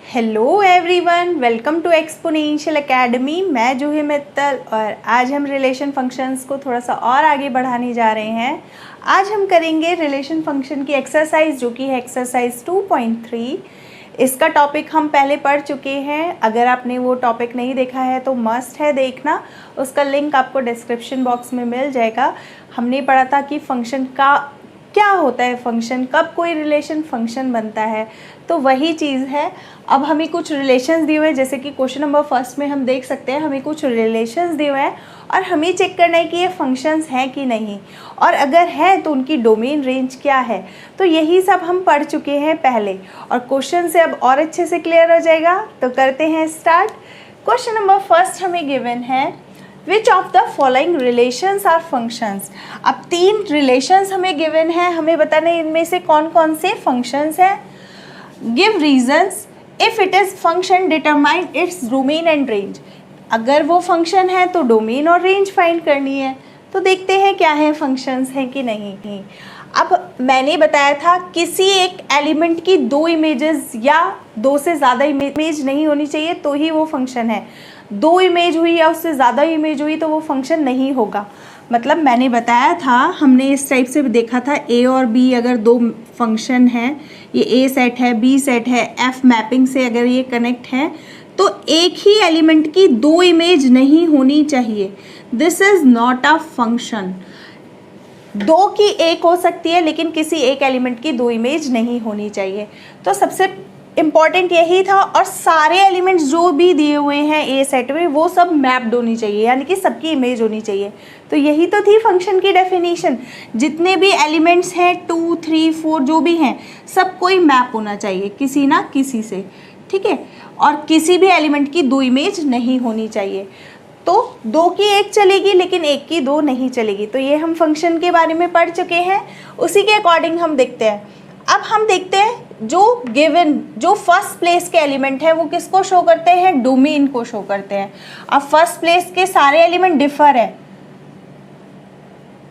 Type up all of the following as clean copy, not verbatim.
Hello everyone, welcome to exponential academy. मैं जूही मित्तल और आज हम रिलेशन फंक्शंस को थोड़ा सा और आगे बढ़ाने जा रहे हैं। आज हम करेंगे रिलेशन फंक्शन की एक्सरसाइज, जो कि है एक्सरसाइज 2.3। इसका टॉपिक हम पहले पढ़ चुके हैं। अगर आपने वो टॉपिक नहीं देखा है तो मस्ट है देखना, उसका लिंक आपको डिस्क्रिप्शन बॉक्स में मिल जाएगा। हमने पढ़ा था कि फंक्शन का क्या होता है, फंक्शन कब कोई रिलेशन फंक्शन बनता है, तो वही चीज़ है। अब हमें कुछ रिलेशंस दिए हुए हैं, जैसे कि क्वेश्चन नंबर फर्स्ट में हम देख सकते हैं हमें कुछ रिलेशंस दिए हुए हैं और हमें चेक करना है कि ये फंक्शंस हैं कि नहीं, और अगर है तो उनकी डोमेन रेंज क्या है। तो यही सब हम पढ़ चुके हैं पहले और क्वेश्चन से अब और अच्छे से क्लियर हो जाएगा। तो करते हैं स्टार्ट। क्वेश्चन नंबर फर्स्ट हमें गिवन है, which of the following relations are functions. अब 3 रिलेशंस हमें गिवन है, हमें बताना है इनमें से कौन कौन से फंक्शंस हैं। Give reasons if it is function determine its domain and range. अगर वो फंक्शन है तो डोमेन और रेंज फाइंड करनी है। तो देखते हैं क्या है, फंक्शंस हैं कि नहीं। अब मैंने बताया था किसी एक एलिमेंट की 2 इमेजेस या 2 से ज़्यादा इमेज नहीं होनी चाहिए तो ही वो फंक्शन है। 2 इमेज हुई या उससे ज़्यादा इमेज हुई तो वो फंक्शन नहीं होगा। मतलब मैंने बताया था, हमने इस टाइप से देखा था, ए और बी अगर 2 फंक्शन हैं, ये ए सेट है, बी सेट है, एफ मैपिंग से अगर ये कनेक्ट है तो एक ही एलिमेंट की 2 इमेज नहीं होनी चाहिए। This is not a function. 2 की एक हो सकती है लेकिन किसी एक एलिमेंट की 2 इमेज नहीं होनी चाहिए। तो सबसे इम्पॉर्टेंट यही था, और सारे एलिमेंट्स जो भी दिए हुए हैं ए सेट में वो सब मैप्ड होनी चाहिए, यानी कि सबकी इमेज होनी चाहिए। तो यही तो थी फंक्शन की डेफिनेशन। जितने भी एलिमेंट्स हैं 2, 3, 4 जो भी हैं, सब कोई मैप होना चाहिए किसी ना किसी से, ठीक है। और किसी भी एलिमेंट की 2 इमेज नहीं होनी चाहिए। तो 2 की एक चलेगी लेकिन 1 की 2 नहीं चलेगी। तो ये हम फंक्शन के बारे में पढ़ चुके हैं, उसी के अकॉर्डिंग हम देखते हैं। अब हम देखते हैं जो गिवन, जो फर्स्ट प्लेस के एलिमेंट है वो किसको शो करते हैं, डोमेन को शो करते हैं। अब फर्स्ट प्लेस के सारे एलिमेंट डिफर है,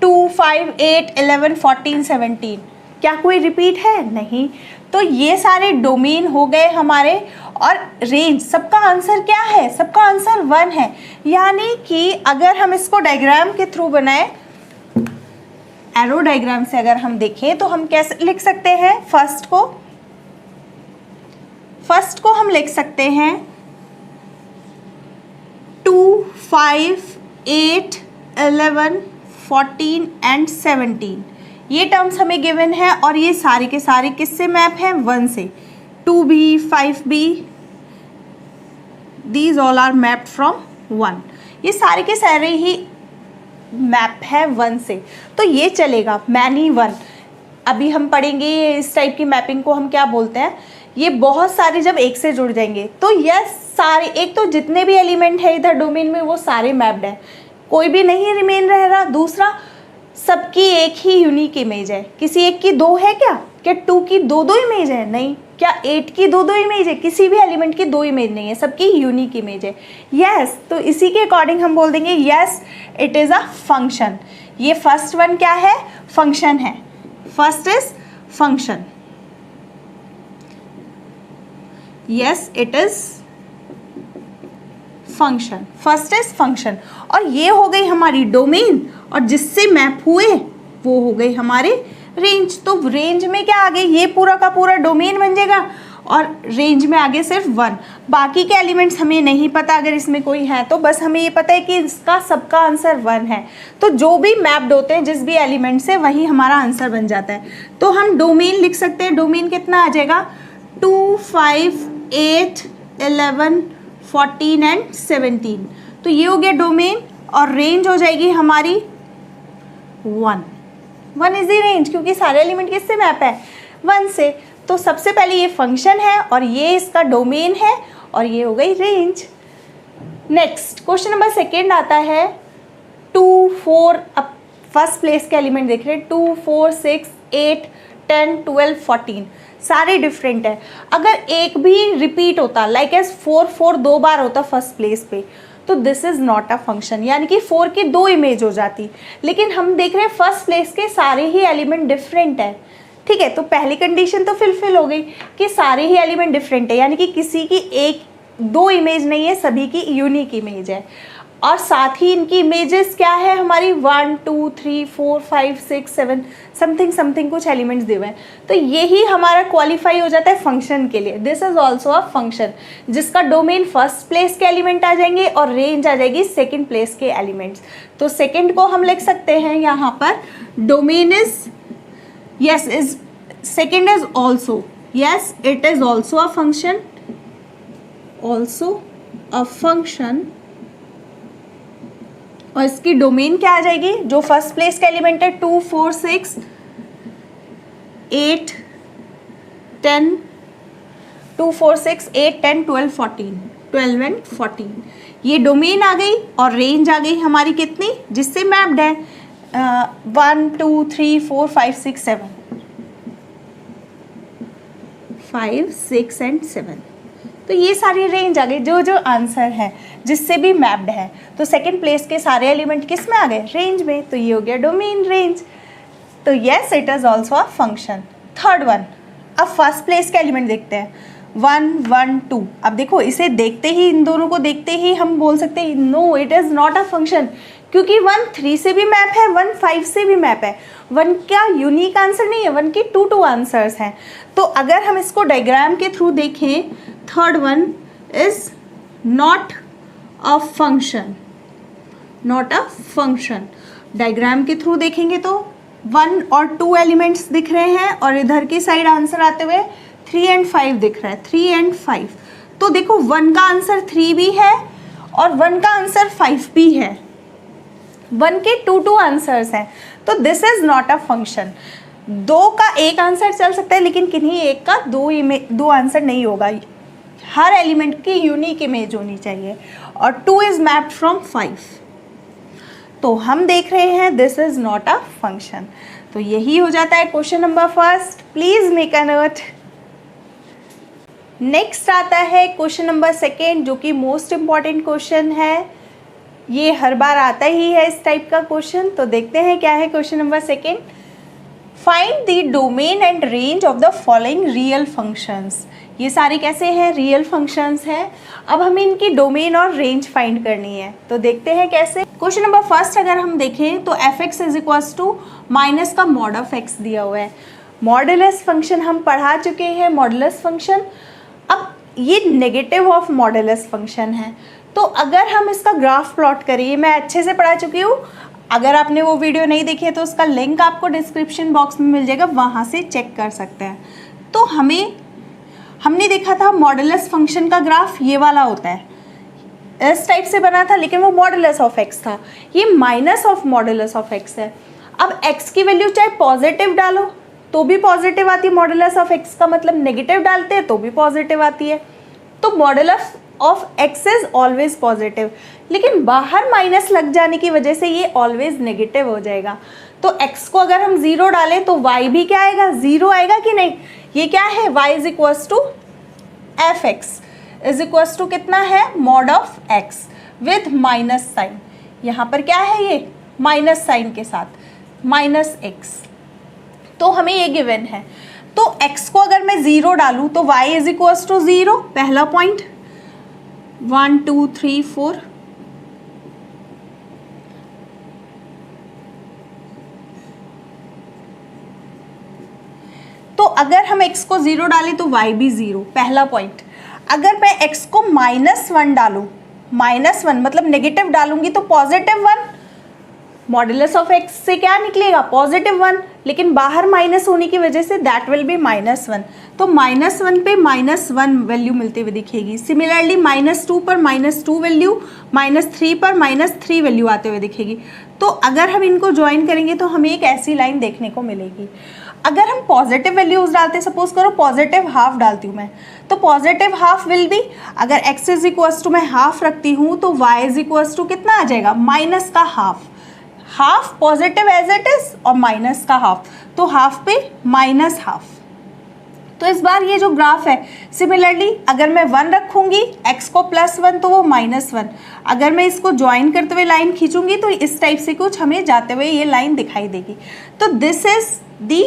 2, 5, 8, 11, 14, 17। क्या कोई रिपीट है? नहीं। तो ये सारे डोमेन हो गए हमारे, और रेंज, सबका आंसर क्या है, सबका आंसर 1 है। यानी कि अगर हम इसको डायग्राम के थ्रू बनाए, एरो डायग्राम से अगर हम देखें तो हम कैसे लिख सकते हैं, फर्स्ट को हम लिख सकते हैं 2, 5, 8, 11, 14 एंड 17। ये टर्म्स हमें गिवन है और ये सारे के सारे किससे मैप हैं, 1 से। 2b, 5b, these all are mapped from 1। ये सारे के सारे ही मैप है 1 से, तो ये चलेगा मैनी 1। अभी हम पढ़ेंगे इस टाइप की मैपिंग को हम क्या बोलते हैं। ये बहुत सारे जब एक से जुड़ जाएंगे तो यह सारे, एक तो जितने भी एलिमेंट है इधर डोमेन में वो सारे मैप्ड हैं, कोई भी नहीं रिमेन रह रहा। दूसरा, सबकी एक ही यूनिक इमेज है। किसी एक की 2 है क्या 2 की 2 इमेज है? नहीं। क्या 8 की 2 इमेज है? किसी भी एलिमेंट की 2 इमेज नहीं है, सबकी यूनिक इमेज है। यस, तो इसी के अकॉर्डिंग हम बोल देंगे yes it is a function. ये फर्स्ट वन क्या है, फंक्शन है। First is function, yes it is function, first is function. और ये हो गई हमारी डोमेन, और जिससे मैप हुए वो हो गई हमारी रेंज। तो रेंज में क्या आ गई, ये पूरा का पूरा डोमेन बन जाएगा, और रेंज में आगे सिर्फ 1। बाकी के एलिमेंट्स हमें नहीं पता, अगर इसमें कोई है तो बस हमें ये पता है कि इसका सबका आंसर 1 है। तो जो भी मैप्ड होते हैं जिस भी एलिमेंट से, वही हमारा आंसर बन जाता है। तो हम डोमेन लिख सकते हैं, डोमेन कितना आ जाएगा, 2, 5, 8, 11, 14 एंड 17। तो ये हो गया डोमेन, और रेंज हो जाएगी हमारी 1। 1 इज द रेंज, क्योंकि सारे एलिमेंट किससे मैप है, 1 से। तो सबसे पहले ये फंक्शन है और ये इसका डोमेन है, और ये हो गई रेंज। नेक्स्ट क्वेश्चन नंबर 2 आता है 2, 4। अब फर्स्ट प्लेस के एलिमेंट देख रहे हैं, 2, 4, 6, 8, 10, 12, 14 सारे डिफरेंट है। अगर एक भी रिपीट होता, लाइक एज 4, 4 2 बार होता फर्स्ट प्लेस पे, तो this is not a function, यानी कि 4 की 2 इमेज हो जाती। लेकिन हम देख रहे हैं फर्स्ट प्लेस के सारे ही एलिमेंट डिफरेंट है, ठीक है, तो पहली कंडीशन तो फुलफिल हो गई कि सारे ही एलिमेंट डिफरेंट है, यानी कि किसी की एक दो इमेज नहीं है, सभी की यूनिक इमेज है। और साथ ही इनकी इमेजेस क्या है हमारी 1 2 3 4 5 6 7 समथिंग समथिंग कुछ एलिमेंट्स दिए हुए हैं। तो यही हमारा क्वालिफाई हो जाता है फंक्शन के लिए। This is also a function जिसका डोमेन फर्स्ट प्लेस के एलिमेंट आ जाएंगे और रेंज आ जाएगी सेकेंड प्लेस के एलिमेंट्स। तो सेकेंड को हम लिख सकते हैं यहाँ पर domain is yes is second is also yes it is also a function और इसकी डोमेन क्या आ जाएगी, जो फर्स्ट प्लेस का एलिमेंट है 2 4 6 8 10 2 4 6 8 10 12 14 12 एंड 14 ये डोमेन आ गई और रेंज आ गई हमारी कितनी, जिससे मैप्ड है 1 2 3 4 5 6 7 5 6 एंड 7। तो ये सारी रेंज आ गई, जो जो आंसर है जिससे भी मैप्ड है। तो सेकंड प्लेस के सारे एलिमेंट किस में आ गए, रेंज में। तो ये हो गया डोमेन रेंज। तो yes it is also a function. Third one, अब फर्स्ट प्लेस के एलिमेंट देखते हैं 1 1 2। अब देखो इसे देखते ही, इन दोनों को देखते ही हम बोल सकते हैं no it is not a function, क्योंकि 1 3 से भी मैप है, 1 5 से भी मैप है। 1 का यूनिक आंसर नहीं है, 1 के 2 आंसर्स हैं। तो अगर हम इसको डायग्राम के थ्रू देखें, third one is not a function, not a function. Diagram के थ्रू देखेंगे तो 1 और 2 एलिमेंट्स दिख रहे हैं और इधर की साइड आंसर आते हुए 3 एंड 5 दिख रहा है, 3 एंड 5। तो देखो 1 का आंसर 3 भी है और 1 का आंसर 5 भी है, 1 के 2 आंसर्स हैं। तो this is not a function. 2 का एक आंसर चल सकता है लेकिन किन्हीं एक का दो आंसर नहीं होगा, हर एलिमेंट की यूनिक इमेज होनी चाहिए। और 2 इज मैप्ड फ्रॉम 5। तो हम देख रहे हैं this is not a function. तो यही हो जाता है question number first. Please make a note. Next आता है क्वेश्चन नंबर सेकेंड, जो कि मोस्ट इम्पॉर्टेंट क्वेश्चन है। ये हर बार आता ही है इस टाइप का क्वेश्चन। तो देखते हैं क्या है question number second. Find the domain and range of the following real functions. ये सारे कैसे हैं, रियल फंक्शंस हैं। अब हमें इनकी डोमेन और रेंज फाइंड करनी है। तो देखते हैं कैसे। क्वेश्चन नंबर फर्स्ट अगर हम देखें तो F X is equals to minus का मॉड ऑफ एक्स दिया हुआ है। मॉडुलस फंक्शन हम पढ़ा चुके हैं, मॉडुलस फंक्शन। अब ये नेगेटिव ऑफ मॉडुलस फंक्शन है। तो अगर हम इसका ग्राफ प्लॉट करें, मैं अच्छे से पढ़ा चुकी हूँ, अगर आपने वो वीडियो नहीं देखी है तो उसका लिंक आपको डिस्क्रिप्शन बॉक्स में मिल जाएगा, वहाँ से चेक कर सकते हैं। तो हमने देखा था मॉडुलस फंक्शन का ग्राफ ये वाला होता है, इस टाइप से बना था, लेकिन वो मॉडुलस ऑफ एक्स था। ये minus of modulus of x है। अब एक्स की वैल्यू चाहे पॉजिटिव डालो तो भी पॉजिटिव आती है, मॉडुलस ऑफ एक्स का मतलब नेगेटिव डालते हैं तो भी पॉजिटिव आती है। तो modulus of x is always positive, लेकिन बाहर माइनस लग जाने की वजह से ये ऑलवेज नेगेटिव हो जाएगा। तो x को अगर हम 0 डालें तो y भी क्या आएगा, 0 आएगा कि नहीं। ये क्या है, y is equals to F X is equals to कितना है, mod of x with minus sign. यहाँ पर क्या है, ये माइनस साइन के साथ माइनस x। तो हमें ये गिवन है। तो x को अगर मैं 0 डालूँ तो y इज इक्वल्स टू 0, पहला पॉइंट। 1 2 3 4 तो अगर हम x को 0 डालें तो y भी 0, पहला पॉइंट। अगर मैं x को -1 डालूं, -1 मतलब नेगेटिव डालूंगी तो +1, मॉडुलस ऑफ x से क्या निकलेगा, +1, लेकिन बाहर माइनस होने की वजह से दैट विल बी -1। तो -1 पे -1 वैल्यू मिलते हुए दिखेगी। सिमिलरली -2 पर -2 वैल्यू, -3 पर -3 वैल्यू आते हुए दिखेगी। तो अगर हम इनको ज्वाइन करेंगे तो हमें एक ऐसी लाइन देखने को मिलेगी। अगर हम पॉजिटिव वैल्यूज डालते, सपोज करो पॉजिटिव हाफ डालती हूँ मैं, तो पॉजिटिव हाफ विल बी, अगर x इज इक्वल्स टू मैं हाफ रखती हूँ तो y इज इक्वल्स टू कितना आ जाएगा, माइनस का half. Half positive as it is और माइनस का हाफ, तो हाफ पे माइनस हाफ। तो इस बार ये जो ग्राफ है, सिमिलरली अगर मैं 1 रखूंगी x को +1 तो वो -1। अगर मैं इसको ज्वाइन करते हुए लाइन खींचूंगी तो इस टाइप से कुछ हमें जाते हुए ये लाइन दिखाई देगी। तो दिस इज दी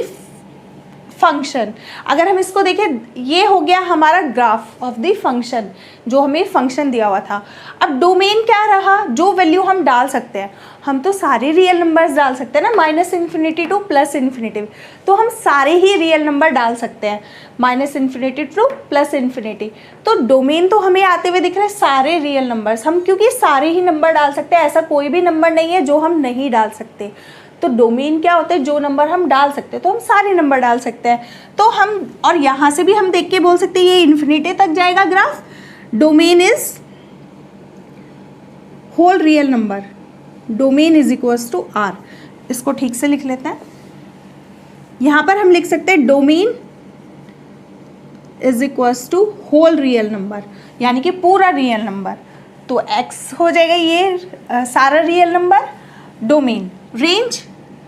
फंक्शन। अगर हम इसको देखें, ये हो गया हमारा ग्राफ ऑफ द फंक्शन, जो हमें फंक्शन दिया हुआ था। अब डोमेन क्या रहा, जो वैल्यू हम डाल सकते हैं, हम तो सारे रियल नंबर्स डाल सकते हैं ना, -∞ टू +∞, तो हम सारे ही रियल नंबर डाल सकते हैं, -∞ टू +∞। तो डोमेन तो हमें आते हुए दिख रहे हैं सारे रियल नंबर्स, हम क्योंकि सारे ही नंबर डाल सकते हैं, ऐसा कोई भी नंबर नहीं है जो हम नहीं डाल सकते। तो डोमेन क्या होता है, जो नंबर हम डाल सकते हैं, तो हम सारे नंबर डाल सकते हैं। तो हम, और यहाँ से भी हम देख के बोल सकते हैं ये इन्फिनिटी तक जाएगा graph. Domain is whole real number, domain is equals to R. इसको ठीक से लिख लेते हैं। यहाँ पर हम लिख सकते हैं domain is equals to whole real number, यानी कि पूरा रियल नंबर। तो x हो जाएगा ये सारा रियल नंबर। डोमेन,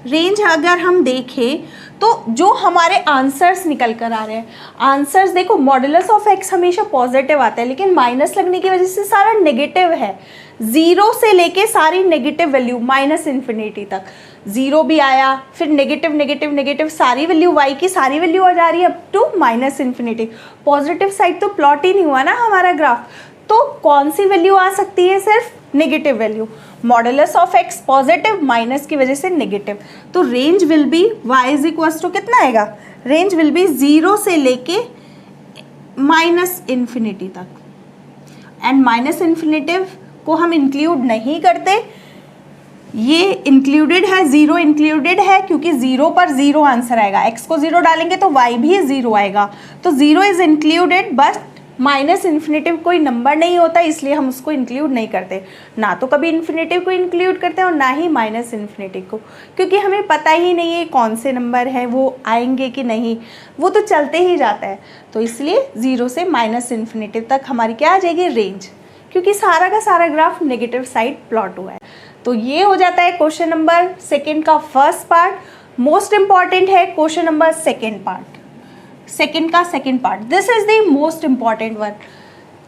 रेंज अगर हम देखें तो जो हमारे आंसर्स निकल कर आ रहे हैं, आंसर्स देखो, मॉडुलस ऑफ x हमेशा पॉजिटिव आता है, लेकिन माइनस लगने की वजह से सारा नेगेटिव है। 0 से लेके सारी नेगेटिव वैल्यू -∞ तक, 0 भी आया, फिर नेगेटिव नेगेटिव नेगेटिव, सारी वैल्यू y की सारी वैल्यू आ जा रही है अप टू -∞। पॉजिटिव साइड तो प्लॉट ही नहीं हुआ ना हमारा ग्राफ, तो कौन सी वैल्यू आ सकती है, सिर्फ negative value. Modulus of x positive, minus की वजह से नेगेटिव, तो range will be y is equals to कितना आएगा, रेंज विल बी 0 से लेके -∞ तक। एंड -∞ को हम इंक्लूड नहीं करते, ये इंक्लूडेड है, 0 इंक्लूडेड है, क्योंकि 0 पर 0 आंसर आएगा। x को 0 डालेंगे तो y भी 0 आएगा, तो 0 इज इंक्लूडेड, बट -∞ कोई नंबर नहीं होता, इसलिए हम उसको इंक्लूड नहीं करते। ना तो कभी इन्फिनेटिव को इंक्लूड करते हैं और ना ही -∞ को, क्योंकि हमें पता ही नहीं है कौन से नंबर हैं, वो आएंगे कि नहीं, वो तो चलते ही जाता है। तो इसलिए 0 से -∞ तक हमारी क्या आ जाएगी, रेंज, क्योंकि सारा का सारा ग्राफ नेगेटिव साइड प्लॉट हुआ है। तो ये हो जाता है क्वेश्चन नंबर 2 का फर्स्ट पार्ट। मोस्ट इंपॉर्टेंट है क्वेश्चन नंबर 2 पार्ट, सेकंड का second part, this is the most important one,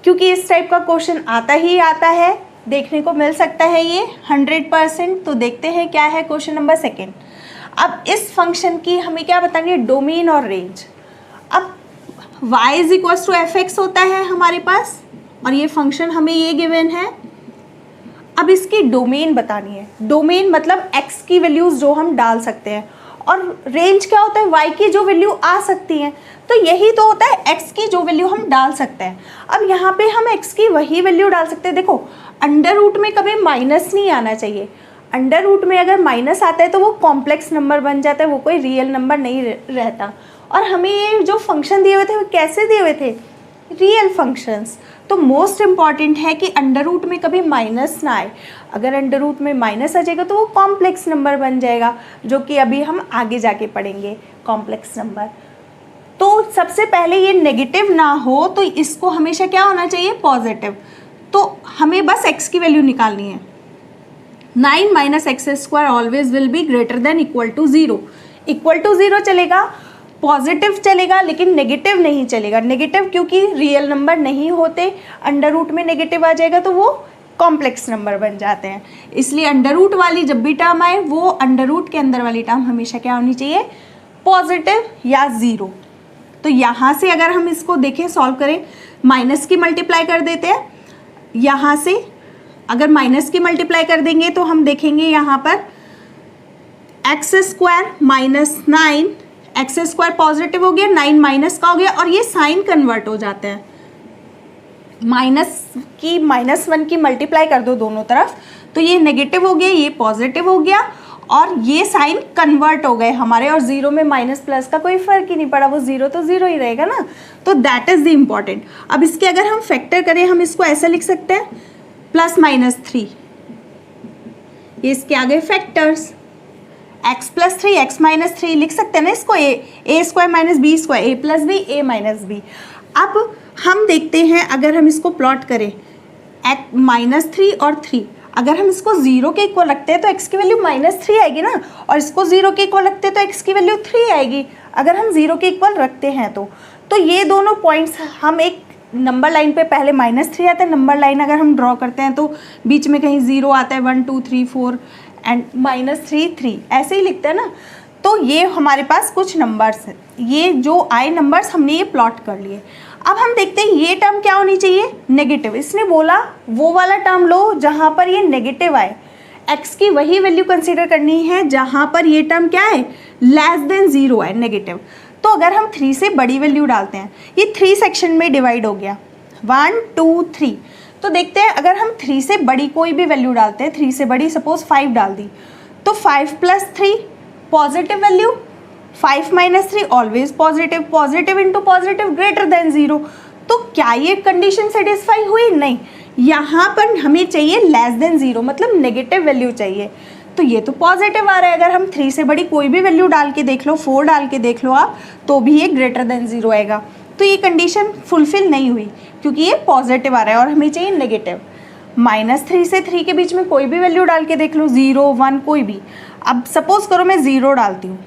क्योंकि इस टाइप का क्वेश्चन आता ही आता है, देखने को मिल सकता है ये 100%। तो देखते हैं क्या है क्वेश्चन नंबर 2। अब इस फंक्शन की हमें क्या बतानी है, डोमेन और रेंज। अब y is equals to fx होता है हमारे पास, और ये फंक्शन हमें ये गिवन है। अब इसकी डोमेन बतानी है, डोमेन मतलब x की वैल्यूज जो हम डाल सकते हैं, और रेंज क्या होता है, y की जो वैल्यू आ सकती हैं। तो यही तो होता है x की जो वैल्यू हम डाल सकते हैं। अब यहाँ पे हम x की वही वैल्यू डाल सकते हैं। देखो, अंडर रूट में कभी माइनस नहीं आना चाहिए, अंडर रूट में अगर माइनस आता है तो वो कॉम्प्लेक्स नंबर बन जाता है, वो कोई रियल नंबर नहीं रहता। और हमें ये जो फंक्शन दिए हुए थे वो कैसे दिए हुए थे, रियल फंक्शंस। तो मोस्ट इम्पॉर्टेंट है कि अंडर रूट में कभी माइनस ना आए। अगर अंडर रूट में माइनस आ जाएगा तो वो कॉम्प्लेक्स नंबर बन जाएगा, जो कि अभी हम आगे जाके पढ़ेंगे कॉम्प्लेक्स नंबर। तो सबसे पहले ये नेगेटिव ना हो, तो इसको हमेशा क्या होना चाहिए, पॉजिटिव। तो हमें बस x की वैल्यू निकालनी है। 9 - x² always will be greater than equal to 0। Equal to 0 चलेगा, पॉजिटिव चलेगा, लेकिन नेगेटिव नहीं चलेगा। नेगेटिव क्योंकि रियल नंबर नहीं होते, अंडर रूट में नेगेटिव आ जाएगा तो वो कॉम्प्लेक्स नंबर बन जाते हैं। इसलिए अंडर रूट वाली जब भी टर्म आए, वो अंडर रूट के अंदर वाली टर्म हमेशा क्या होनी चाहिए, पॉजिटिव या 0। तो यहाँ से अगर हम इसको देखें, सॉल्व करें, माइनस की मल्टीप्लाई कर देते हैं। यहाँ से अगर माइनस की मल्टीप्लाई कर देंगे तो हम देखेंगे यहाँ पर x² - 9, x² पॉजिटिव हो गया, 9 माइनस का हो गया, और ये साइन कन्वर्ट हो जाते हैं। -1 की मल्टीप्लाई कर दो दोनों तरफ, तो ये नेगेटिव हो गया, ये पॉजिटिव हो गया, और ये साइन कन्वर्ट हो गए हमारे, और 0 में माइनस प्लस का कोई फर्क ही नहीं पड़ा, वो 0 तो 0 ही रहेगा ना। तो दैट इज द इम्पॉर्टेंट। अब इसके अगर हम फैक्टर करें, हम इसको ऐसे लिख सकते हैं, +-3, ये इसके आगे फैक्टर्स, x + 3 x - 3 लिख सकते हैं ना इसको, a² - b², a + b a - b। अब हम देखते हैं, अगर हम इसको प्लॉट करें, -3 और 3, अगर हम इसको 0 के इक्वल रखते हैं तो x की वैल्यू -3 आएगी ना, और इसको 0 के इक्वल रखते हैं तो x की वैल्यू 3 आएगी, अगर हम 0 के इक्वल रखते हैं तो ये दोनों पॉइंट्स हम एक नंबर लाइन पे पहले -3 आता है, नंबर लाइन अगर हम ड्रॉ करते हैं तो बीच में कहीं 0 आता है, 1 2 3 4 एंड -3 3 ऐसे ही लिखते हैं ना। तो ये हमारे पास कुछ नंबर्स हैं, ये जो आए नंबर्स हमने ये प्लॉट कर लिए। अब हम देखते हैं ये टर्म क्या होनी चाहिए, नेगेटिव। इसने बोला वो वाला टर्म लो जहाँ पर ये नेगेटिव आए, x की वही वैल्यू कंसीडर करनी है जहाँ पर ये टर्म क्या है, लेस देन 0 है, नेगेटिव। तो अगर हम 3 से बड़ी वैल्यू डालते हैं, ये 3 सेक्शन में डिवाइड हो गया, 1 2 3। तो देखते हैं अगर हम 3 से बड़ी कोई भी वैल्यू डालते हैं, 3 से बड़ी सपोज 5 डाल दी, तो 5 + 3 positive value, 5 - 3 always positive, positive into positive greater than 0। तो क्या ये कंडीशन सेटिस्फाई हुई? नहीं, यहाँ पर हमें चाहिए लेस देन 0, मतलब नेगेटिव वैल्यू चाहिए। तो ये तो पॉजिटिव आ रहा है, अगर हम 3 से बड़ी कोई भी वैल्यू डाल के देख लो, 4 डाल के देख लो आप, तो भी ये ग्रेटर देन 0 आएगा। तो ये कंडीशन फुलफिल नहीं हुई क्योंकि ये पॉजिटिव आ रहा है और हमें चाहिए नेगेटिव। -3 से 3 के बीच में कोई भी वैल्यू डाल के देख लो, 0 1 कोई भी। अब सपोज करो मैं 0 डालती हूँ,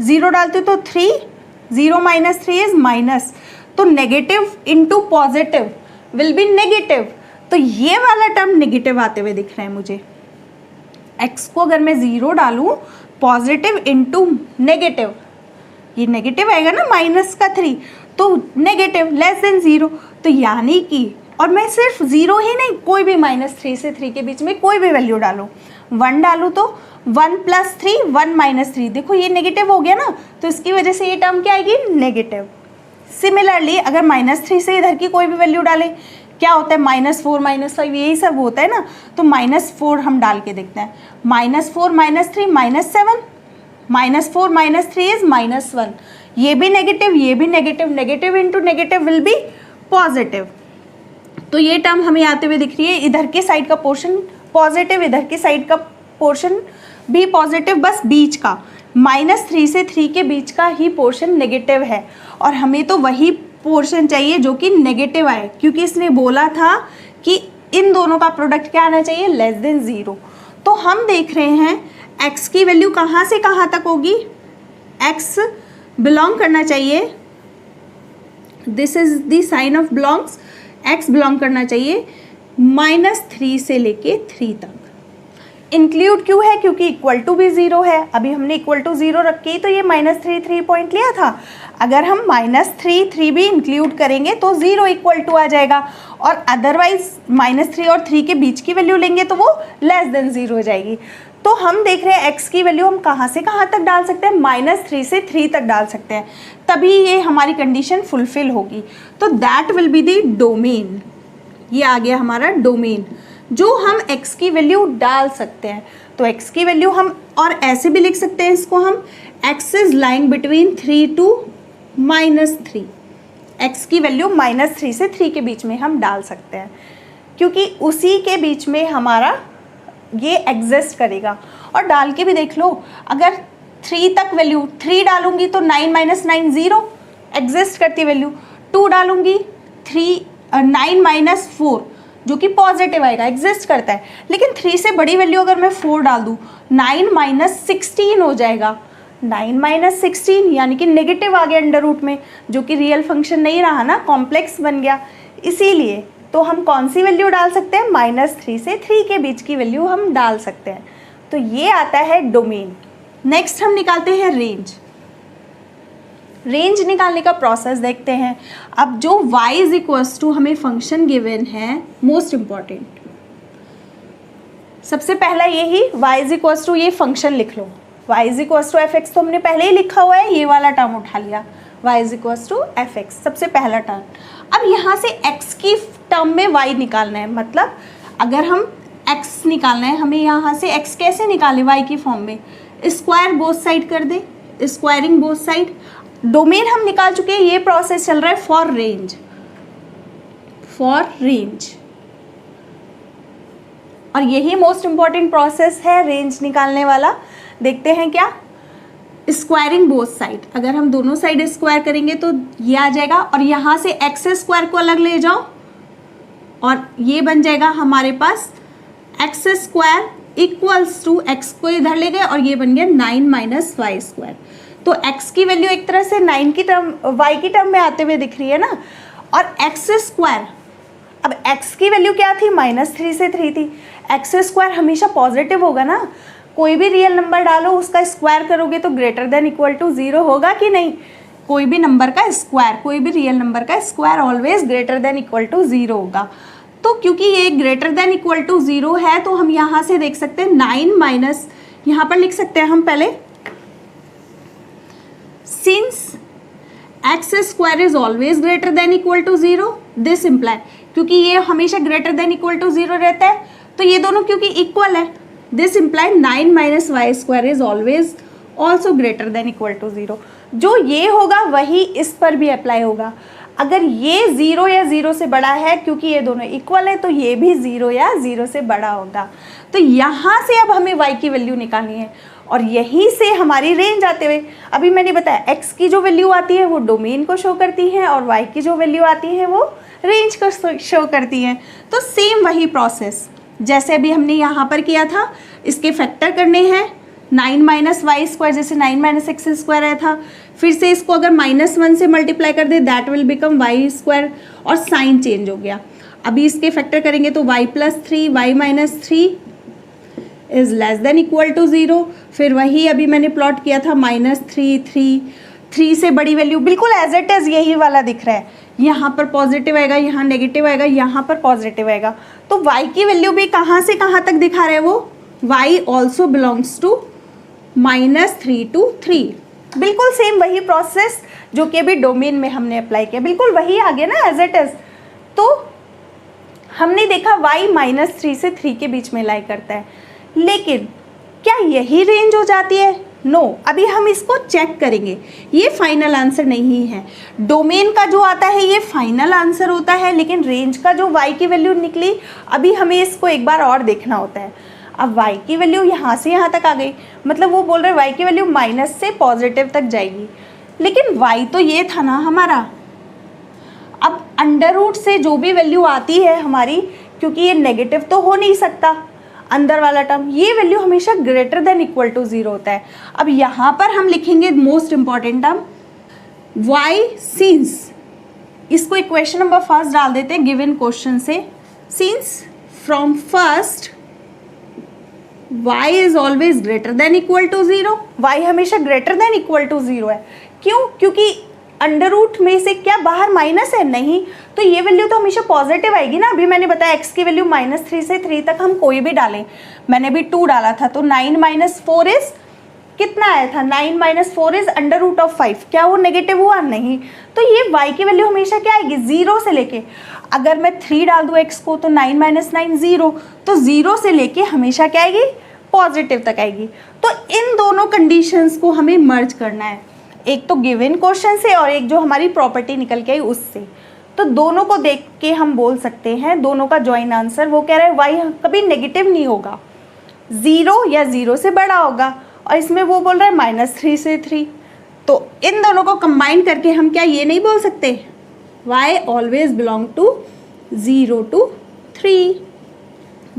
0 डालती हूँ तो 3, 0 - 3 इज माइनस, तो negative into positive will be negative. तो ये वाला टर्म नेगेटिव आते हुए दिख रहा है मुझे। x को अगर मैं 0 डालूँ, पॉजिटिव इंटू नेगेटिव, ये नेगेटिव आएगा ना, -3, तो नेगेटिव लेस देन 0। तो यानी कि, और मैं सिर्फ 0 ही नहीं, कोई भी -3 से 3 के बीच में कोई भी वैल्यू डालो, 1 डालूँ तो 1 + 3 1 - 3, देखो ये नेगेटिव हो गया ना, तो इसकी वजह से ये टर्म क्या आएगी, नेगेटिव। सिमिलरली अगर -3 से इधर की कोई भी वैल्यू डालें, क्या होता है, -4 -5 यही सब होता है ना, तो -4 हम डाल के देखते हैं, -4 - 3 -7, -4 - 3 इज -1, ये भी नेगेटिव, ये भी negative, negative into negative will be positive. तो ये टर्म हमें आते हुए दिख रही है, इधर की साइड का पोर्शन पॉजिटिव, इधर की साइड का पोर्शन भी पॉजिटिव, बस बीच का -3 से 3 के बीच का ही पोर्शन नेगेटिव है, और हमें तो वही पोर्शन चाहिए जो कि नेगेटिव आए, क्योंकि इसने बोला था कि इन दोनों का प्रोडक्ट क्या आना चाहिए, लेस देन 0। तो हम देख रहे हैं x की वैल्यू कहाँ से कहाँ तक होगी, x बिलोंग करना चाहिए, this is the sign of belongs, x belong करना चाहिए -3 से लेके 3 तक। इंक्लूड क्यों है, क्योंकि इक्वल टू भी 0 है, अभी हमने इक्वल टू 0 रखी ही तो ये -3 3 पॉइंट लिया था। अगर हम -3 3 भी इंक्लूड करेंगे तो 0 इक्वल टू आ जाएगा, और अदरवाइज -3 और 3 के बीच की वैल्यू लेंगे तो वो लेस देन 0 हो जाएगी। तो हम देख रहे हैं x की वैल्यू हम कहाँ से कहाँ तक डाल सकते हैं, -3 से 3 तक डाल सकते हैं, तभी ये हमारी कंडीशन फुलफिल होगी। तो that will be the domain, ये आ गया हमारा डोमेन जो हम x की वैल्यू डाल सकते हैं। तो x की वैल्यू हम और ऐसे भी लिख सकते हैं इसको हम, x is lying between 3 to -3, x की वैल्यू -3 से 3 के बीच में हम डाल सकते हैं, क्योंकि उसी के बीच में हमारा ये एग्जिस्ट करेगा। और डाल के भी देख लो, अगर 3 तक वैल्यू 3 डालूंगी तो 9 - 9 0 एग्जिस्ट करती वैल्यू, 2 डालूंगी 9 - 4 जो कि पॉजिटिव आएगा, एग्जिस्ट करता है। लेकिन 3 से बड़ी वैल्यू अगर मैं 4 डाल दूँ, 9 - 16 हो जाएगा, 9 - 16 यानी कि नेगेटिव आ गया अंडर रूट में, जो कि रियल फंक्शन नहीं रहा ना, कॉम्प्लेक्स बन गया। इसीलिए तो हम कौन सी वैल्यू डाल सकते हैं, -3 से 3 के बीच की वैल्यू हम डाल सकते हैं। तो ये आता है डोमेन। नेक्स्ट हम निकालते हैं रेंज। रेंज निकालने का प्रोसेस देखते हैं। अब जो y इज इक्वल्स टू हमें फंक्शन गिवन है, मोस्ट इम्पॉर्टेंट, सबसे पहला यही y इज इक्वल्स टू, ये फंक्शन लिख लो, y is equals to fx तो हमने पहले ही लिखा हुआ है, ये वाला टर्म उठा लिया, y is equals to fx सबसे पहला टर्म। अब यहाँ से x की टर्म में y निकालना है, मतलब अगर हम x निकालना है, हमें यहाँ से x कैसे निकालें, y की फॉर्म में, स्क्वायर बोथ साइड कर दे, स्क्वायरिंग बोथ साइड। डोमेन हम निकाल चुके हैं, ये प्रोसेस चल रहा है फॉर रेंज, फॉर रेंज, और यही मोस्ट इंपॉर्टेंट प्रोसेस है रेंज निकालने वाला। देखते हैं क्या, स्क्वायरिंग बोथ साइड, अगर हम दोनों साइड स्क्वायर करेंगे तो ये आ जाएगा, और यहाँ से एक्स स्क्वायर को अलग ले जाओ और ये बन जाएगा हमारे पास X square equals to, X को इधर ले गए और ये बन गया 9 - y स्क्वायर। तो x की वैल्यू एक तरह से 9 की टर्म, y की टर्म में आते हुए दिख रही है ना, और एक्स स्क्वायर, अब x की वैल्यू क्या थी, -3 से 3 थी, एक्स स्क्वायर हमेशा पॉजिटिव होगा ना, कोई भी रियल नंबर डालो उसका स्क्वायर करोगे तो ग्रेटर देन इक्वल टू 0 होगा कि नहीं? कोई भी नंबर का स्क्वायर, कोई भी रियल नंबर का square always greater than equal to 0 होगा। तो क्योंकि ये ग्रेटर देन इक्वल टू 0 है तो हम यहाँ से देख सकते हैं 9 माइनस, यहाँ पर लिख सकते हैं हम पहले, since X square is always greater than equal to 0, this imply, क्योंकि ये हमेशा ग्रेटर देन इक्वल टू 0 रहता है तो ये दोनों क्योंकि इक्वल है, this imply 9 minus Y square is always also greater than equal to 0। जो ये होगा वही इस पर भी अप्लाई होगा। अगर ये 0 या 0 से बड़ा है, क्योंकि ये दोनों इक्वल है तो ये भी 0 या 0 से बड़ा होगा। तो यहाँ से अब हमें y की वैल्यू निकालनी है और यहीं से हमारी रेंज आते हुए, अभी मैंने बताया x की जो वैल्यू आती है वो डोमेन को शो करती है और y की जो वैल्यू आती है वो रेंज को शो करती है। तो सेम वही प्रोसेस जैसे अभी हमने यहाँ पर किया था, इसके फैक्टर करने हैं 9 माइनस वाई स्क्वायर, जैसे 9 माइनस एक्स स्क्वायर आया था, फिर से इसको अगर -1 से मल्टीप्लाई कर दे that will become Y square और साइन चेंज हो गया। अभी इसके फैक्टर करेंगे तो y plus 3 y minus 3 is less than equal to 0। फिर वही अभी मैंने प्लॉट किया था -3 3 से बड़ी वैल्यू, बिल्कुल एज इट इज यही वाला दिख रहा है। यहाँ पर पॉजिटिव आएगा, यहाँ नेगेटिव आएगा, यहाँ पर पॉजिटिव आएगा। तो y की वैल्यू भी कहाँ से कहाँ तक दिखा रहे हैं वो, y also belongs to -3 to 3। बिल्कुल सेम वही प्रोसेस जो कि अभी डोमेन में हमने अप्लाई किया, बिल्कुल वही आ गया ना एज इट इज। तो हमने देखा y -3 से 3 के बीच में लाई करता है, लेकिन क्या यही रेंज हो जाती है? नो, अभी हम इसको चेक करेंगे, ये फाइनल आंसर नहीं है। डोमेन का जो आता है ये फाइनल आंसर होता है, लेकिन रेंज का जो y की वैल्यू निकली अभी हमें इसको एक बार और देखना होता है। अब y की वैल्यू यहाँ से यहाँ तक आ गई, मतलब वो बोल रहे हैं y की वैल्यू माइनस से पॉजिटिव तक जाएगी, लेकिन y तो ये था ना हमारा। अब अंडर रूट से जो भी वैल्यू आती है हमारी, क्योंकि ये नेगेटिव तो हो नहीं सकता अंदर वाला टर्म, ये वैल्यू हमेशा ग्रेटर देन इक्वल टू 0 होता है। अब यहाँ पर हम लिखेंगे most important term y since, इसको इक्वेशन नंबर फर्स्ट डाल देते हैं गिवन क्वेश्चन से, since from first y is always greater than equal to 0, y हमेशा ग्रेटर देन इक्वल टू 0 है। क्यों? क्योंकि अंडर रूट में से क्या बाहर माइनस है? नहीं, तो ये वैल्यू तो हमेशा पॉजिटिव आएगी ना। अभी मैंने बताया x की वैल्यू -3 से 3 तक हम कोई भी डालें, मैंने भी 2 डाला था तो 9 माइनस 4 इज कितना आया था, 9 minus 4 is under root of 5, क्या वो नेगेटिव हुआ? नहीं। तो ये y की वैल्यू हमेशा क्या आएगी, 0 से लेके, अगर मैं 3 डाल दूँ x को तो 9 माइनस 9 0, तो 0 से लेके हमेशा क्या आएगी, पॉजिटिव तक आएगी। तो इन दोनों कंडीशंस को हमें मर्ज करना है, एक तो गिवन क्वेश्चन से और एक जो हमारी प्रॉपर्टी निकल के आई उससे। तो दोनों को देख के हम बोल सकते हैं, दोनों का जॉइन आंसर वो कह रहा है y कभी नेगेटिव नहीं होगा, 0 या 0 से बड़ा होगा, और इसमें वो बोल रहा है -3 से 3। तो इन दोनों को कंबाइन करके हम क्या ये नहीं बोल सकते, y always belong to 0 to 3,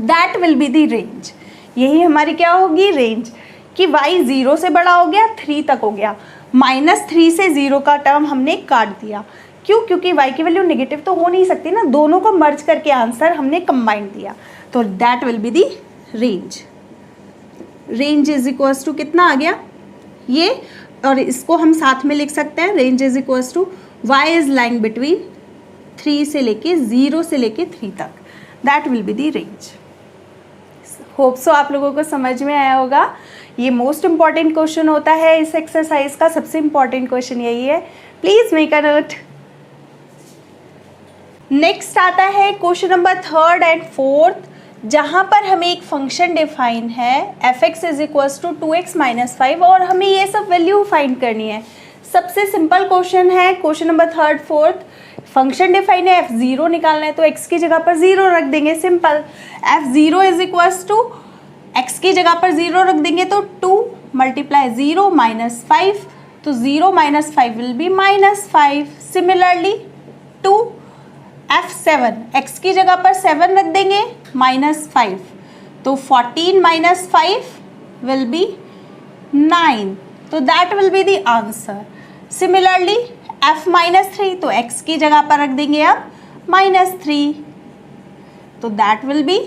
that will be the range. यही हमारी क्या होगी रेंज, कि y 0 से बड़ा हो गया, 3 तक हो गया, -3 से 0 का टर्म हमने काट दिया। क्यों? क्योंकि y की वैल्यू नेगेटिव तो हो नहीं सकती ना, दोनों को मर्ज करके आंसर हमने कंबाइन दिया, तो that will be the range. Range is equals to कितना आ गया ये, और इसको हम साथ में लिख सकते हैं, range is equals to y is lying between 3 से लेके 0 से लेके 3 तक, that will be the range. Hope so आप लोगों को समझ में आया होगा। ये मोस्ट इंपॉर्टेंट क्वेश्चन होता है इस एक्सरसाइज का, सबसे इंपॉर्टेंट क्वेश्चन यही है, please make a note. Next आता है question number 3rd and 4th, जहाँ पर हमें एक फंक्शन डिफाइन है f(x) is equals to 2x minus 5 और हमें ये सब वैल्यू फाइंड करनी है। सबसे सिंपल क्वेश्चन है, question number 3rd 4th, function define है, f0 निकालना है तो x की जगह पर 0 रख देंगे, simple. f0 is equals to x की जगह पर 0 रख देंगे तो 2 मल्टीप्लाई 0 माइनस 5, तो 0 minus 5 will be -5। Similarly to f7, x की जगह पर 7 रख देंगे -5, तो 14 माइनस 5 विल बी 9, तो that will be the answer. Similarly f-3, तो x की जगह पर रख देंगे अब -3, तो that will B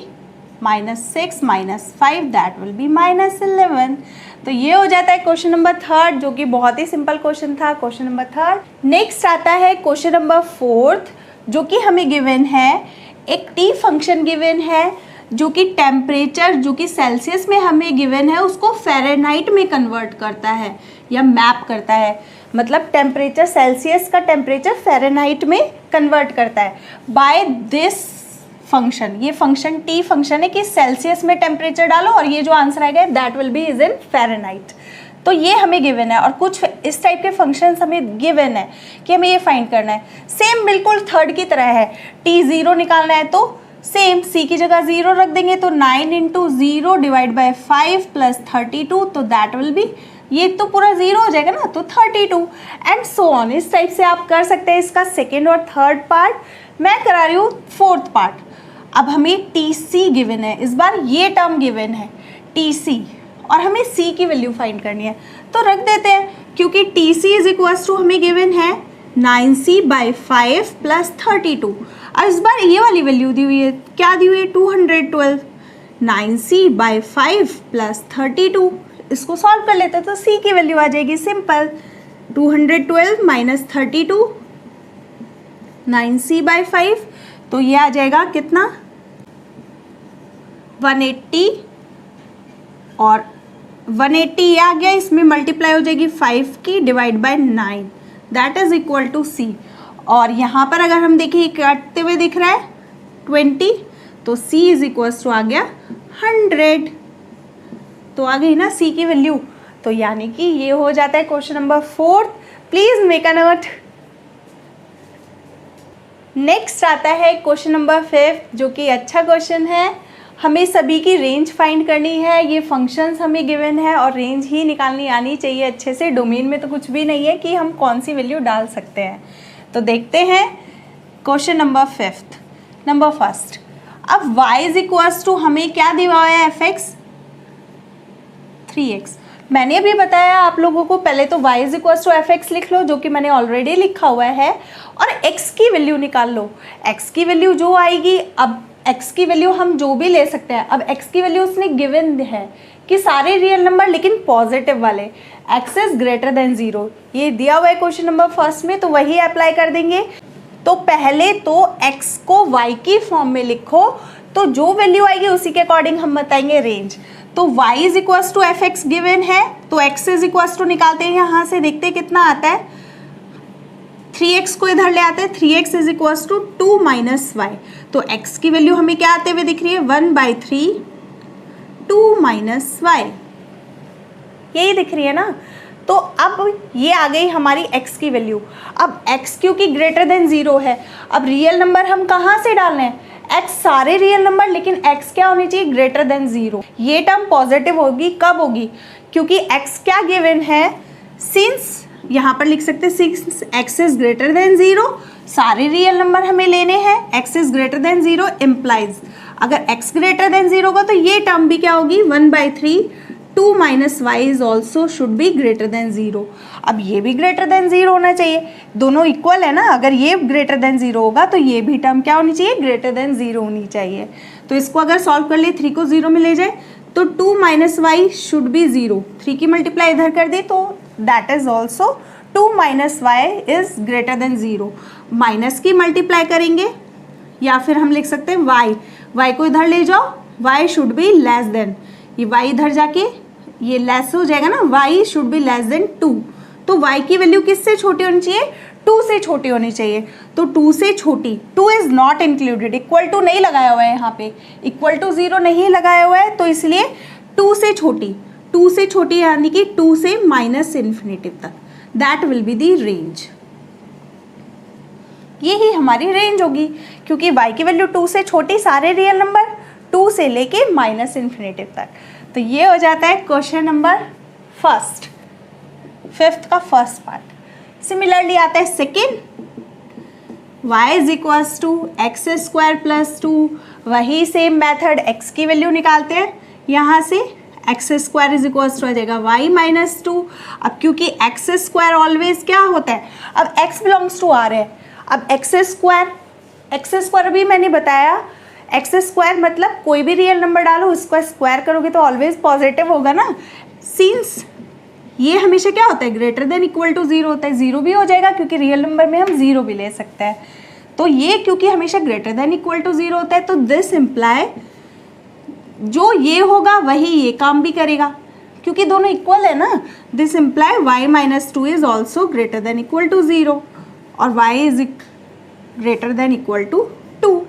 -6 -5 that will B -11। तो ये हो जाता है क्वेश्चन नंबर थर्ड, जो कि बहुत ही सिंपल क्वेश्चन था, क्वेश्चन नंबर थर्ड। नेक्स्ट आता है क्वेश्चन नंबर फोर्थ, जो कि हमें गिवन है एक टी फंक्शन गिवन है, जो कि टेम्परेचर जो कि सेल्सियस में हमें गिवन है उसको फ़ारेनहाइट में कन्वर्ट करता है या मैप करता है। मतलब टेम्परेचर सेल्सियस का टेम्परेचर फ़ारेनहाइट में कन्वर्ट करता है बाय दिस फंक्शन। ये फंक्शन टी फंक्शन है कि सेल्सियस में टेम्परेचर डालो और ये जो आंसर आएगा that will B is in Fahrenheit. तो ये हमें गिवन है और कुछ इस टाइप के फंक्शंस हमें गिवन है कि हमें ये फाइंड करना है। सेम बिल्कुल थर्ड की तरह है, टी ज़ीरो निकालना है तो सेम सी की जगह 0 रख देंगे, तो 9 × 0 डिवाइड बाई 5 + 32, तो दैट विल बी, ये तो पूरा 0 हो जाएगा ना, तो 32 एंड सो ऑन। इस टाइप से आप कर सकते हैं इसका सेकेंड और थर्ड पार्ट। मैं करा रही हूँ फोर्थ पार्ट। अब हमें टी सी गिवन है, इस बार ये टर्म गिवन है टी सी, और हमें सी की वैल्यू फाइंड करनी है, तो रख देते हैं, क्योंकि T C is equals to हमें गिवन है 9c/5 + 32। अब इस बार ये वाली वैल्यू दी हुई है, क्या दी हुई है, 212। 9c/5 + 32, इसको सॉल्व कर लेते हैं तो c की वैल्यू आ जाएगी सिंपल, 212 - 32, 9c/5, तो ये आ जाएगा कितना, 180, और 180 ये आ गया, इसमें मल्टीप्लाई हो जाएगी 5 की divide by 9, that is equal to C. और यहाँ पर अगर हम देखें काटते हुए दिख रहा है 20, तो c इज इक्वल्स टू आ गया 100, तो आ गई ना c की वैल्यू। तो यानी कि ये हो जाता है question number fourth. Please make a note. Next आता है क्वेश्चन नंबर फिफ्थ, जो कि अच्छा क्वेश्चन है। हमें सभी की रेंज फाइंड करनी है, ये फंक्शंस हमें गिवन है और रेंज ही निकालनी आनी चाहिए अच्छे से। डोमेन में तो कुछ भी नहीं है कि हम कौन सी वैल्यू डाल सकते हैं। तो देखते हैं question number fifth, number first. अब y इज इक्वल्स टू हमें क्या दिया हुआ है, fx 3x। मैंने अभी बताया आप लोगों को, पहले तो y is equals to fx लिख लो, जो कि मैंने ऑलरेडी लिखा हुआ है, और x की वैल्यू निकाल लो। x की वैल्यू जो आएगी, अब x की वैल्यू हम जो भी ले सकते हैं। अब x की वैल्यू उसने गिवन है कि सारे रियल नंबर लेकिन पॉजिटिव वाले, x इज ग्रेटर देन 0, ये दिया हुआ है क्वेश्चन नंबर फर्स्ट में, तो वही अप्लाई कर देंगे। तो पहले तो x को y की फॉर्म में लिखो, तो जो वैल्यू आएगी उसी के अकॉर्डिंग हम बताएंगे रेंज। तो y is equals to fx given है, तो x इज इक्वल्स टू निकालते हैं, यहाँ से देखते हैं कितना आता है, 3x को इधर ले आते हैं, 3x is equals to 2 - y। तो x की वैल्यू हमें क्या आते हुए दिख रही है, 1/3 2 - y, यही दिख रही है ना। तो अब ये आ गई हमारी x की वैल्यू। अब x क्योंकि ग्रेटर देन 0 है, अब रियल नंबर हम कहाँ से डालने हैं, x सारे रियल नंबर, लेकिन x क्या होनी चाहिए, ग्रेटर देन 0। ये टर्म पॉजिटिव होगी, कब होगी, क्योंकि x क्या गिवन है, सिंस यहाँ पर लिख सकते हैं since x is greater then 0, सारे रियल नंबर हमें लेने हैं, x is greater then 0 implies अगर x ग्रेटर देन 0 होगा तो ये टर्म भी क्या होगी, 1/3 2 - y is also should be greater then 0। अब ये भी ग्रेटर देन 0 होना चाहिए, दोनों इक्वल है ना। अगर ये ग्रेटर देन 0 होगा तो ये भी टर्म क्या होनी चाहिए, ग्रेटर देन 0 होनी चाहिए। तो इसको अगर सॉल्व कर ले, 3 को 0 में ले जाए तो 2 - y शुड बी 0, 3 की मल्टीप्लाई इधर कर दे तो that is also 2 - y is greater then 0। Minus की मल्टीप्लाई करेंगे, या फिर हम लिख सकते हैं y को इधर ले जाओ, y should be less than, ये y इधर जाके ये लेस हो जाएगा ना, y should be less than 2। तो y की वैल्यू किससे छोटी होनी चाहिए, 2 से छोटी होनी चाहिए। तो 2 से छोटी, 2 is not included, equal to नहीं लगाया हुआ है यहाँ पे, इक्वल टू 0 नहीं लगाया हुआ है, तो इसलिए 2 से छोटी, 2 से छोटी यानी कि 2 से -∞ तक, that will be the range. यही हमारी रेंज होगी, क्योंकि y की वैल्यू 2 से छोटी, सारे रियल नंबर 2 से लेके -∞ तक। तो ये हो जाता है क्वेश्चन नंबर फर्स्ट, फिफ्थ का फर्स्ट पार्ट। सिमिलरली आता है second, y is equals to x² + 2, वही सेम मेथड, x की वैल्यू निकालते हैं, यहाँ से x² इज इक्वल्स टू आ जाएगा y - 2। अब क्योंकि x² ऑलवेज क्या होता है, अब x बिलोंग्स टू r है, अब x² अभी मैंने बताया एक्स स्क्वायर मतलब कोई भी रियल नंबर डालो उसका स्क्वायर करोगे तो ऑलवेज पॉजिटिव होगा ना। सिंस ये हमेशा क्या होता है, greater than equal to zero होता है, ज़ीरो भी हो जाएगा क्योंकि रियल नंबर में हम ज़ीरो भी ले सकते हैं। तो ये क्योंकि हमेशा greater than equal to zero होता है तो दिस इम्प्लाई जो ये होगा वही ये काम भी करेगा क्योंकि दोनों इक्वल है ना। This imply y minus two is also greater than equal to zero और y is greater than equal to two.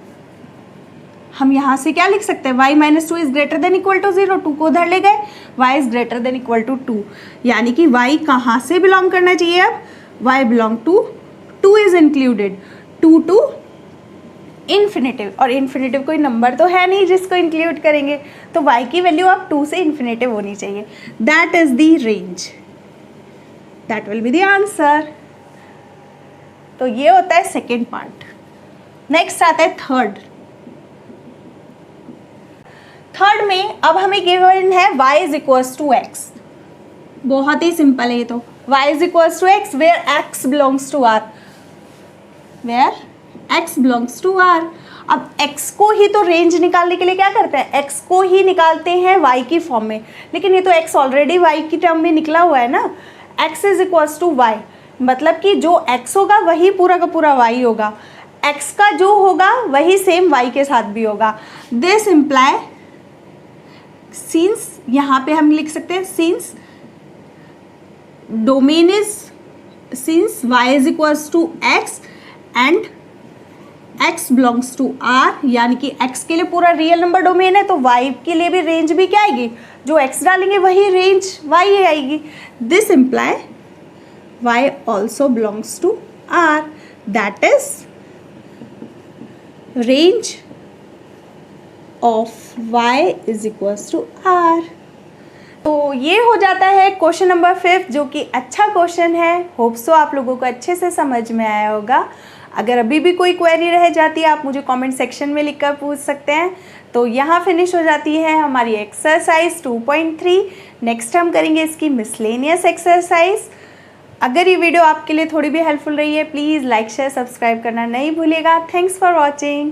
हम यहाँ से क्या लिख सकते हैं, y minus two is greater than equal to zero, two को उधर ले गए, y is greater than equal to two, यानी कि y कहाँ से बिलोंग करना चाहिए अब, y belong to two is included, two to infinitive, और इन्फिनेटिव कोई नंबर तो है नहीं जिसको इंक्लूड करेंगे, तो y की वैल्यू अब टू से इन्फिनेटिव होनी चाहिए। That is the range, that will be the answer. तो ये होता है सेकेंड पार्ट। नेक्स्ट आता है थर्ड। थर्ड में अब हमें गिवन है y is equals to x. बहुत ही सिंपल है ये तो, y is equals to x where x belongs to r, where x belongs to r। अब x को ही तो रेंज निकालने के लिए क्या करते हैं, x को ही निकालते हैं y की फॉर्म में, लेकिन ये तो x ऑलरेडी y की टर्म में निकला हुआ है ना। x is equals to y मतलब कि जो x होगा वही पूरा का पूरा y होगा, x का जो होगा वही सेम y के साथ भी होगा। दिस इम्प्लाई सिंस, यहाँ पे हम लिख सकते हैं since domain is, since y is equals to x and x belongs to r, यानी कि x के लिए पूरा रियल नंबर डोमेन है तो y के लिए भी रेंज भी क्या आएगी, जो x डालेंगे वही रेंज y आएगी। This imply y also belongs to r, that is range of y is equals to r। तो ये हो जाता है क्वेश्चन नंबर 5 जो कि अच्छा क्वेश्चन है। होप सो आप लोगों को अच्छे से समझ में आया होगा। अगर अभी भी कोई क्वेरी रह जाती है आप मुझे कमेंट सेक्शन में लिखकर पूछ सकते हैं। तो यहाँ फिनिश हो जाती है हमारी एक्सरसाइज 2.3। नेक्स्ट हम करेंगे इसकी मिसलेनियस एक्सरसाइज। अगर ये वीडियो आपके लिए थोड़ी भी हेल्पफुल रही है प्लीज़ लाइक शेयर सब्सक्राइब करना नहीं भूलिएगा। Thanks for watching.